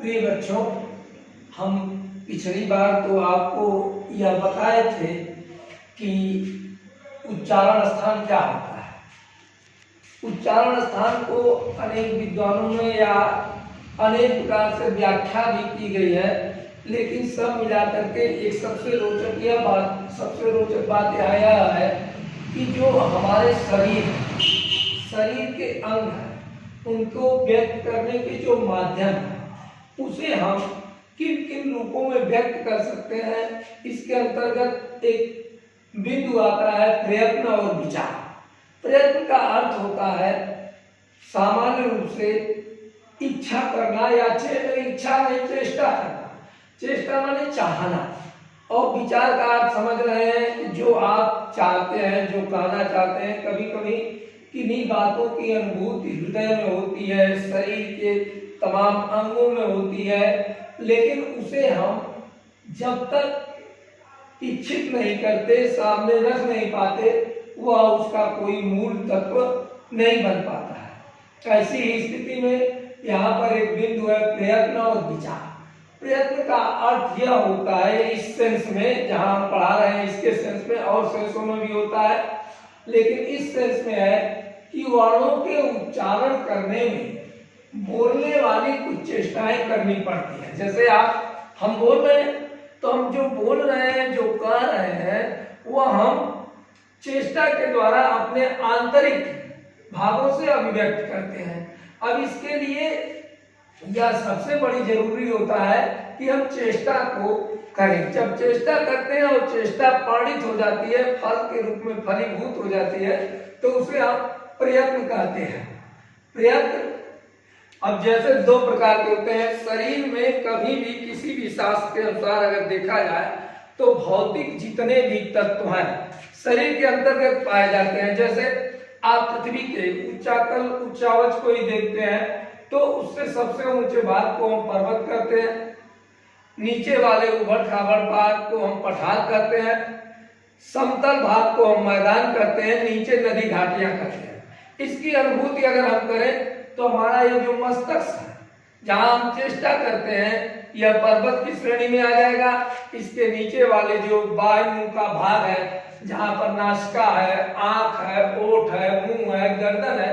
प्रिय बच्चों, हम पिछली बार तो आपको यह बताए थे कि उच्चारण स्थान क्या होता है। उच्चारण स्थान को अनेक विद्वानों में या अनेक प्रकार से व्याख्या भी की गई है, लेकिन सब मिलाकर के एक सबसे रोचक बात यह है कि जो हमारे शरीर के अंग हैं, उनको व्यक्त करने के जो माध्यम है, उसे हम किन किन रूपों में व्यक्त कर सकते हैं। इसके अंतर्गत एक बिंदु आता है प्रयत्न और विचार। प्रयत्न का अर्थ होता है सामान्य रूप से इच्छा करना या चेष्टा करना। चेष्टा माने चाहना, और विचार का अर्थ समझ रहे हैं कि जो आप चाहते हैं, जो कहना चाहते हैं। कभी कभी किन्हीं बातों की अनुभूति हृदय में होती है, शरीर के तमाम अंगों में होती है, लेकिन उसे हम जब तक इच्छित नहीं करते, सामने रख नहीं पाते, वह उसका कोई मूल तत्व नहीं बन पाता है। ऐसी ही स्थिति में यहाँ पर एक बिंदु है प्रयत्न और विचार। प्रयत्न का अर्थ यह होता है, इस सेंस में जहाँ हम पढ़ा रहे हैं इसके सेंस में, और सेंसों में भी होता है, लेकिन इस सेंस में है कि वर्णों के उच्चारण करने में बोलने वाली कुछ चेष्टाएं करनी पड़ती है। जैसे हम बोल रहे हैं, तो हम जो बोल रहे हैं, जो कह रहे हैं, वह हम चेष्टा के द्वारा अपने आंतरिक भावों से अभिव्यक्त करते हैं। अब इसके लिए यह सबसे बड़ी जरूरी होता है कि हम चेष्टा को करें। जब चेष्टा करते हैं और चेष्टा परिणित हो जाती है, फल के रूप में फलीभूत हो जाती है, तो उसे हम प्रयत्न कहते हैं। प्रयत्न अब जैसे दो प्रकार के होते हैं। शरीर में कभी भी किसी भी शास्त्र के अनुसार अगर देखा जाए तो भौतिक जितने भी तत्व हैं शरीर के अंतर्गत पाए जाते हैं। जैसे आप पृथ्वी के उच्चावच को ही देखते हैं, तो उससे सबसे ऊंचे भाग को हम पर्वत कहते हैं, नीचे वाले उबड़ खाबड़ भाग को हम पठार कहते हैं, समतल भाग को हम मैदान कहते हैं, नीचे नदी घाटियां कहते हैं। इसकी अनुभूति अगर हम करें तो हमारा ये जो मस्तिष्क है, जहां हम चेष्टा करते हैं, यह पर्वत की श्रेणी में आ जाएगा। इसके नीचे वाले जो बाएं मुंह का भाग है, जहां पर नासिका है, आंख है, ओठ है, मुंह है, गर्दन है,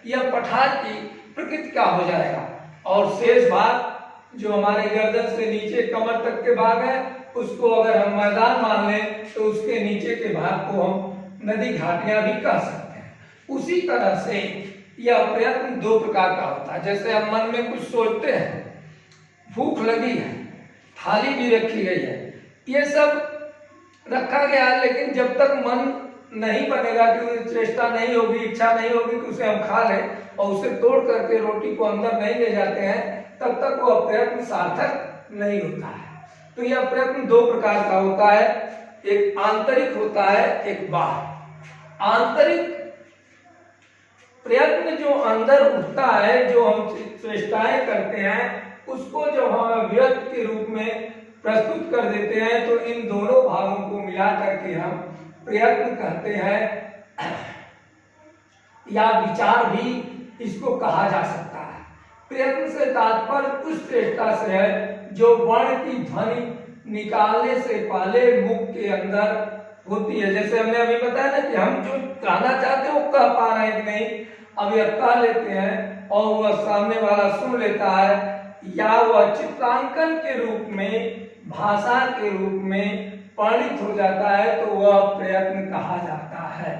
यह पठार की प्रकृति का हो जाएगा। और शेष भाग जो हमारे गर्दन से नीचे कमर तक के भाग है, उसको अगर हम मैदान मान लें तो उसके नीचे के भाग को हम नदी घाटियां भी कह सकते हैं। उसी तरह से यह प्रयत्न दो प्रकार का होता है। जैसे हम मन में कुछ सोचते हैं, भूख लगी है, थाली भी रखी गई है, ये सब रखा गया है, लेकिन जब तक मन नहीं बनेगा, कि चेष्टा नहीं होगी, इच्छा नहीं होगी कि उसे हम खा लें, और उसे तोड़ करके रोटी को अंदर नहीं ले जाते हैं, तब तक वह प्रयत्न सार्थक नहीं होता है। तो यह प्रयत्न दो प्रकार का होता है, एक आंतरिक होता है, एक बाह्य। आंतरिक प्रयत्न जो अंदर उठता है, जो हम चेष्टाएं करते हैं, उसको जब हम व्यक्त के रूप में प्रस्तुत कर देते हैं, तो इन दोनों भागों को मिला करके हम प्रयत्न कहते हैं, या विचार भी इसको कहा जा सकता है। प्रयत्न से तात्पर्य उस चेष्टा से है जो वर्ण की ध्वनि निकालने से पहले मुख के अंदर होती है। जैसे हमने अभी बताया ना कि हम जो कहना चाहते हैं वो कह पा रहे हैं कि नहीं। अब यह कह लेते हैं और वह सामने वाला सुन लेता है, या वह चित्रांकन के रूप में, भाषा के रूप में परिणित हो जाता है, तो वह प्रयत्न कहा जाता है।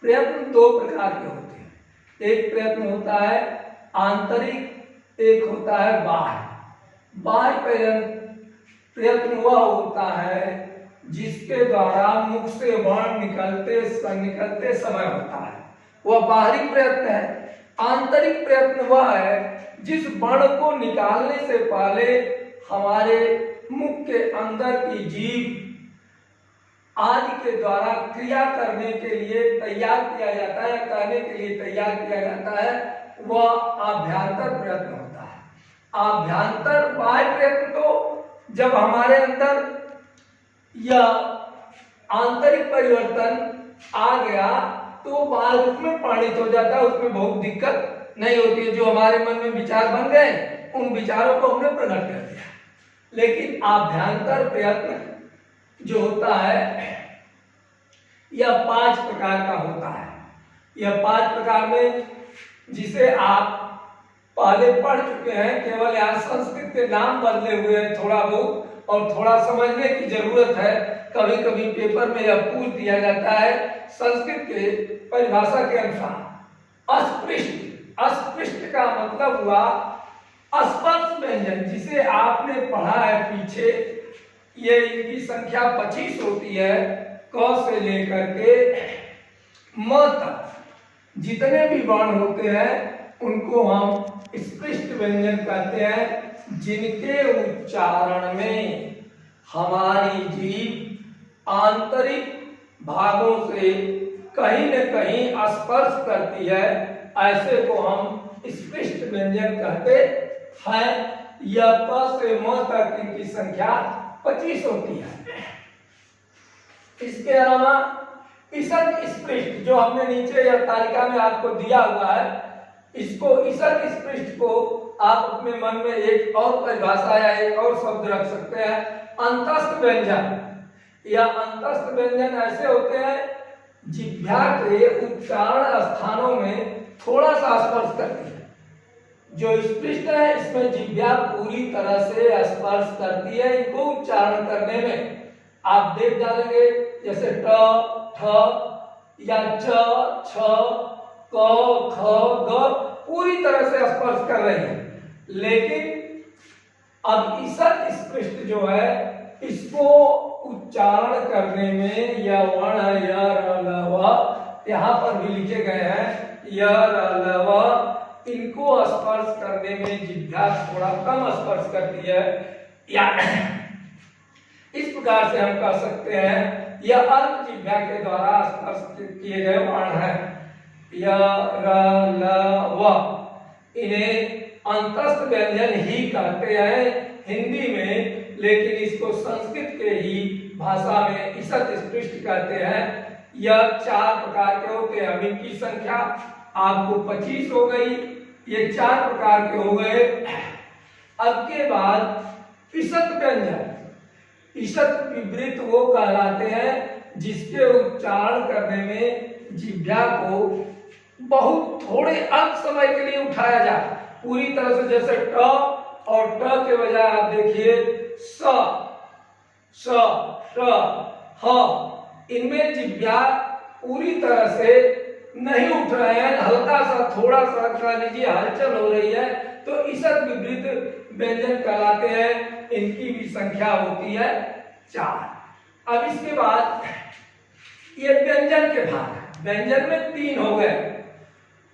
प्रयत्न दो प्रकार के होते हैं। एक प्रयत्न होता है आंतरिक, एक होता है बाह्य। बाह्य प्रयत्न वह होता है जिसके द्वारा मुख से वर्ण निकलते समय होता है, वह बाहरी प्रयत्न है। आंतरिक प्रयत्न वह है जिस वर्ण को निकालने से पहले हमारे मुख के अंदर की जीभ आदि के द्वारा क्रिया करने के लिए तैयार किया जाता है, कहने के लिए तैयार किया जाता है, वह आभ्यंतर प्रयत्न होता है। आभ्यंतर बाह्य प्रयत्न तो जब हमारे अंदर यह आंतरिक परिवर्तन आ गया तो बाह्य रूप में परिणित हो जाता है, उसमें बहुत दिक्कत नहीं होती है। जो हमारे मन में विचार बन गए उन विचारों को हमने प्रकट कर दिया। लेकिन आभ्यंतर प्रयत्न जो होता है यह 5 प्रकार का होता है। यह 5 प्रकार में जिसे आप पहले पढ़ चुके हैं, केवल यहाँ संस्कृत के नाम बदले हुए हैं थोड़ा बहुत, और थोड़ा समझने की जरूरत है। कभी कभी पेपर में यह पूछ दिया जाता है संस्कृत के परिभाषा के अनुसार अस्पृष्ट। अस्पृष्ट का मतलब हुआ स्पर्श व्यंजन, जिसे आपने पढ़ा है पीछे। ये इनकी संख्या 25 होती है, क से लेकर के म तक जितने भी वर्ण होते हैं उनको हम स्पृष्ट व्यंजन कहते हैं, जिनके उच्चारण में हमारी जीभ आंतरिक भागों से कहीं न कहीं स्पर्श करती है। ऐसे को हम स्पृष्ट व्यंजन कहते हैं। यह प से म तक इनकी संख्या 25 होती है। इसके अलावा ईसद स्पृष्ट जो हमने नीचे यह तालिका में आपको दिया हुआ है, इसको ईसद स्पृष्ट को आप अपने मन में एक और परिभाषा या एक और शब्द रख सकते हैं, अंतस्थ व्यंजन। या अंतस्थ व्यंजन ऐसे होते हैं जिह्वा के उच्चारण स्थानों में थोड़ा सा स्पर्श करती है। जो स्पृष्ट है इसमें जिह्वा पूरी तरह से स्पर्श करती है। इनको उच्चारण करने में आप देख डालेंगे, जैसे ट, ठ या च, छ, क, ख, ग पूरी तरह से स्पर्श कर रही है। लेकिन अब ईसद स्पृष्ट जो है इसको उच्चारण करने में यह वर्ण है य, र, ल, व, यहाँ पर भी लिखे गए हैं य, र, ल, व, इनको स्पर्श करने में जिह्वा थोड़ा कम स्पर्श करती है। या इस प्रकार से हम कह सकते हैं यह अल्प जिह्वा के द्वारा स्पर्श किए गए वर्ण है। य, र, ल, व इन्हें अंतस्थ व्यंजन ही कहते हैं हिंदी में, लेकिन इसको संस्कृत के ही भाषा में ईसद स्पृष्ट कहते हैं। यह 4 प्रकार के होते हैं। अब इनकी संख्या आपको 25 हो गई, ये 4 प्रकार के हो गए। अब के बाद ईसद व्यंजन। ईसद विवृत वो कहलाते हैं जिसके उच्चारण करने में जिह्वा को बहुत थोड़े अल्प समय के लिए उठाया जाए पूरी तरह से। जैसे ट और ट के बजाय आप देखिए स, श, ट, ह, इनमें जिह्वा पूरी तरह से नहीं उठ रहे हैं, हल्का सा थोड़ा सा कह लीजिए हलचल हो रही है, तो ईसद विवृत व्यंजन कहलाते हैं। इनकी भी संख्या होती है 4। अब इसके बाद ये व्यंजन के भाग। व्यंजन में 3 हो गए।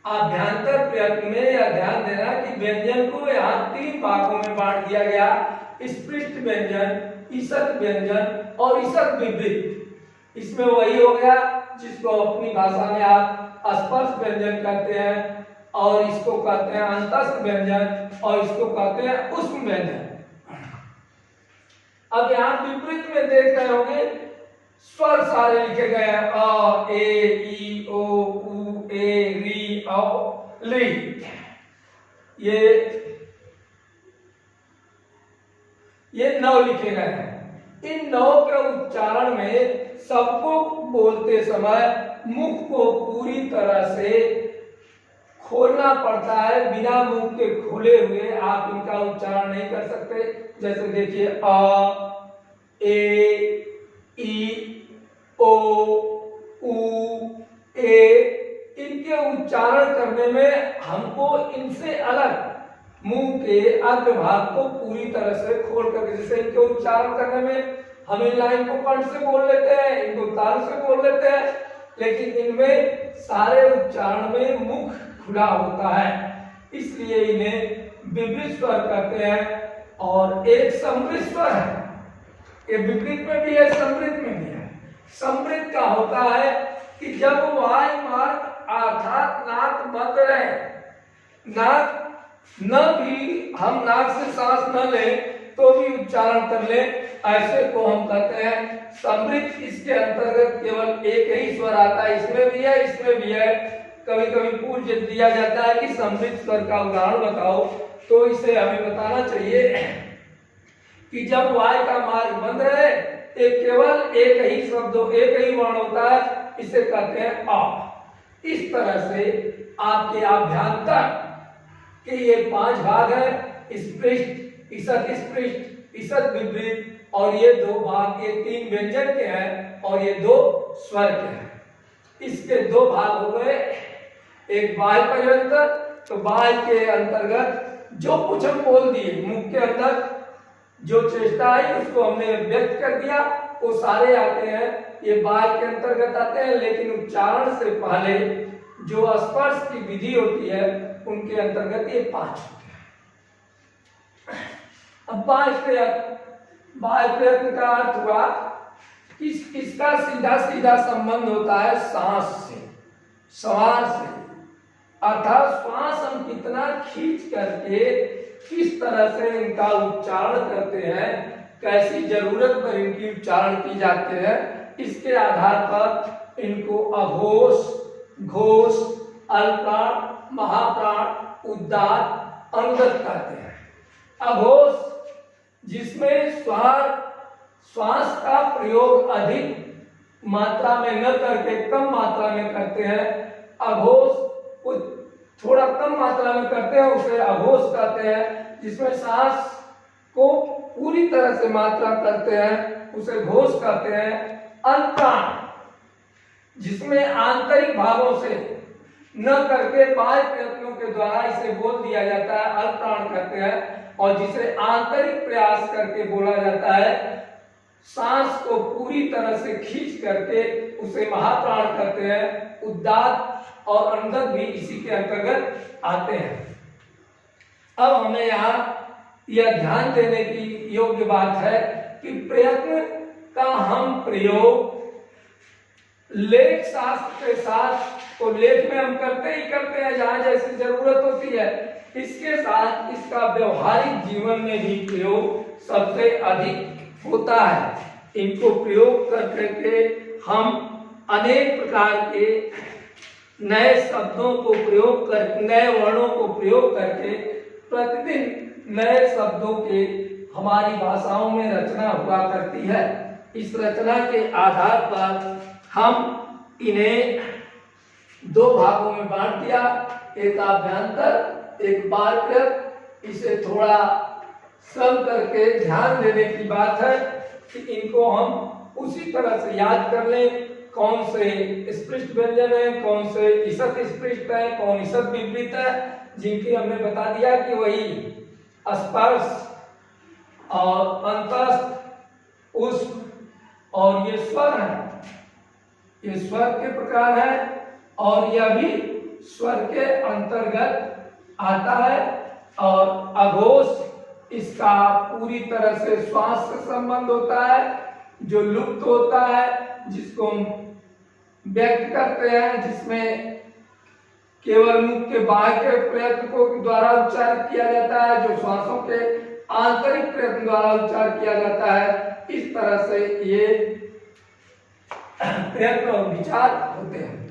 आभ्यंतर प्रयत्न में यह ध्यान देना कि व्यंजन को यहाँ 3 भागों में बांट दिया गया, स्पृष्ट व्यंजन, ईसद व्यंजन और ईसद विवृत। इसमें वही हो गया जिसको अपनी भाषा में आप स्पर्श व्यंजन कहते हैं, और इसको कहते हैं अंतस्थ व्यंजन, और इसको कहते हैं ऊष्म व्यंजन। अब यहाँ विपरीत में देख रहे होंगे स्वर सारे लिखे गए हैं, अ, ए, ई, ओ, उ, ए, री, औ, ली। ये 9 लिखे गए हैं। इन 9 के उच्चारण में सबको बोलते समय मुख को पूरी तरह से खोलना पड़ता है। बिना मुख के खोले हुए आप इनका उच्चारण नहीं कर सकते। जैसे देखिए अ, ए, ई, ओ, उ, ए, इनके उच्चारण करने में हमको इनसे अलग मुंह के अग्र भाग को पूरी तरह से खोल करके, जैसे इनके उच्चारण करने में हम इन लाइन को कंठ से बोल लेते हैं, इनको ताल से बोल लेते हैं, लेकिन इनमें सारे उच्चारण में मुख खुला होता है, इसलिए इन्हें विवृत स्वर कहते हैं। और एक समृद्ध स्वर है, ये विपरीत में भी है, समृद्ध में भी है। समृद्ध का होता है कि जब वायु मार्ग अर्थात नाक बंद रहे, नाक न भी हम नाक से सांस न लें तो भी उच्चारण कर ले, ऐसे को हम कहते हैं समृद्ध। इसके अंतर्गत केवल एक ही स्वर आता है, इसमें भी है, इसमें भी है। कभी कभी पूछ दिया जाता है कि सम्मिलित स्वर का उदाहरण बताओ, तो इसे हमें बताना चाहिए कि जब वाय का मार्ग बंद रहे, एक केवल एक ही शब्द एक ही वर्ण होता है, इसे कहते हैं आ। इस तरह से आपके अभ्यंतर के ये 5 भाग है, स्पृष्ट, ईसत स्पृष्ट, ईसत विपरीत, और ये 2 भाग, ये 3 व्यंजन के हैं और ये 2 स्वर के हैं। इसके 2 भाग हो गए, एक बाह्य पर्यंतर, तो बाह्य के अंतर्गत जो कुछ हम बोल दिए, मुख के अंदर जो चेष्टा आई उसको हमने व्यक्त कर दिया, वो सारे आते हैं, ये बाह्य के अंतर्गत आते हैं। लेकिन उच्चारण से पहले जो स्पर्श की विधि होती है उनके अंतर्गत ये 5 होते हैं। अब बाह्य प्रयत्न का अर्थ हुआ कि इसका सीधा सीधा संबंध होता है सांस से, श्वास से, अर्थात श्वास हम कितना खींच करके किस तरह से इनका उच्चारण करते हैं, कैसी जरूरत पर इनकी उच्चारण की जाते हैं, इसके आधार पर इनको अघोष, घोष, अल्प्राण, महाप्राण, उद्गार, अनुगत कहते हैं। अघोष जिसमें श्वास का प्रयोग अधिक मात्रा में न करके कम मात्रा में करते हैं, अघोष थोड़ा कम मात्रा में करते हैं उसे अघोष कहते हैं। जिसमें सांस को पूरी तरह से मात्रा करते हैं उसे घोष कहते हैं। अल्प्राण जिसमें आंतरिक भागों से न करके बाह्य प्रयत्नों के द्वारा इसे बोल दिया जाता है, अल्प्राण कहते हैं। और जिसे आंतरिक प्रयास करके बोला जाता है, सांस को पूरी तरह से खींच करके उसे महाप्राण कहते हैं। उद्गार और अनुगत भी इसी के अंतर्गत आते हैं। अब हमें यहाँ यह ध्यान देने की योग्य बात है कि प्रयत्न का हम प्रयोग लेख शास्त्र के साथ, तो लेख में हम करते ही करते हैं जहां जैसी जरूरत होती है, इसके साथ इसका व्यवहारिक जीवन में भी प्रयोग सबसे अधिक होता है। इनको प्रयोग करके हम अनेक प्रकार के नए शब्दों को प्रयोग कर, नए वर्णों को प्रयोग करके प्रतिदिन नए शब्दों के हमारी भाषाओं में रचना हुआ करती है। इस रचना के आधार पर हम इन्हें 2 भागों में बांट दिया, एक आभ्यंतर, एक बाह्य। इसे थोड़ा श्रम करके ध्यान देने की बात है कि इनको हम उसी तरह से याद कर लें, कौन से स्पृष्ट व्यंजन है, कौन से ईसत स्पृष्ट है, कौन ईसत विपरीत है, जिनकी हमने बता दिया कि वही स्पर्श और अंतस्थ, उष्ण और ये स्वर है, ये स्वर के प्रकार है और यह भी स्वर के अंतर्गत आता है। और अघोष इसका पूरी तरह से श्वास से संबंध होता है, जो लुप्त होता है, जिसको हम व्यक्त करते हैं, जिसमें केवल मुख के बाह्य के प्रयत्न को द्वारा उच्चारित किया जाता है, जो श्वासों के आंतरिक प्रयत्न द्वारा उच्चार किया जाता है। इस तरह से ये प्रयत्न और विचार होते हैं।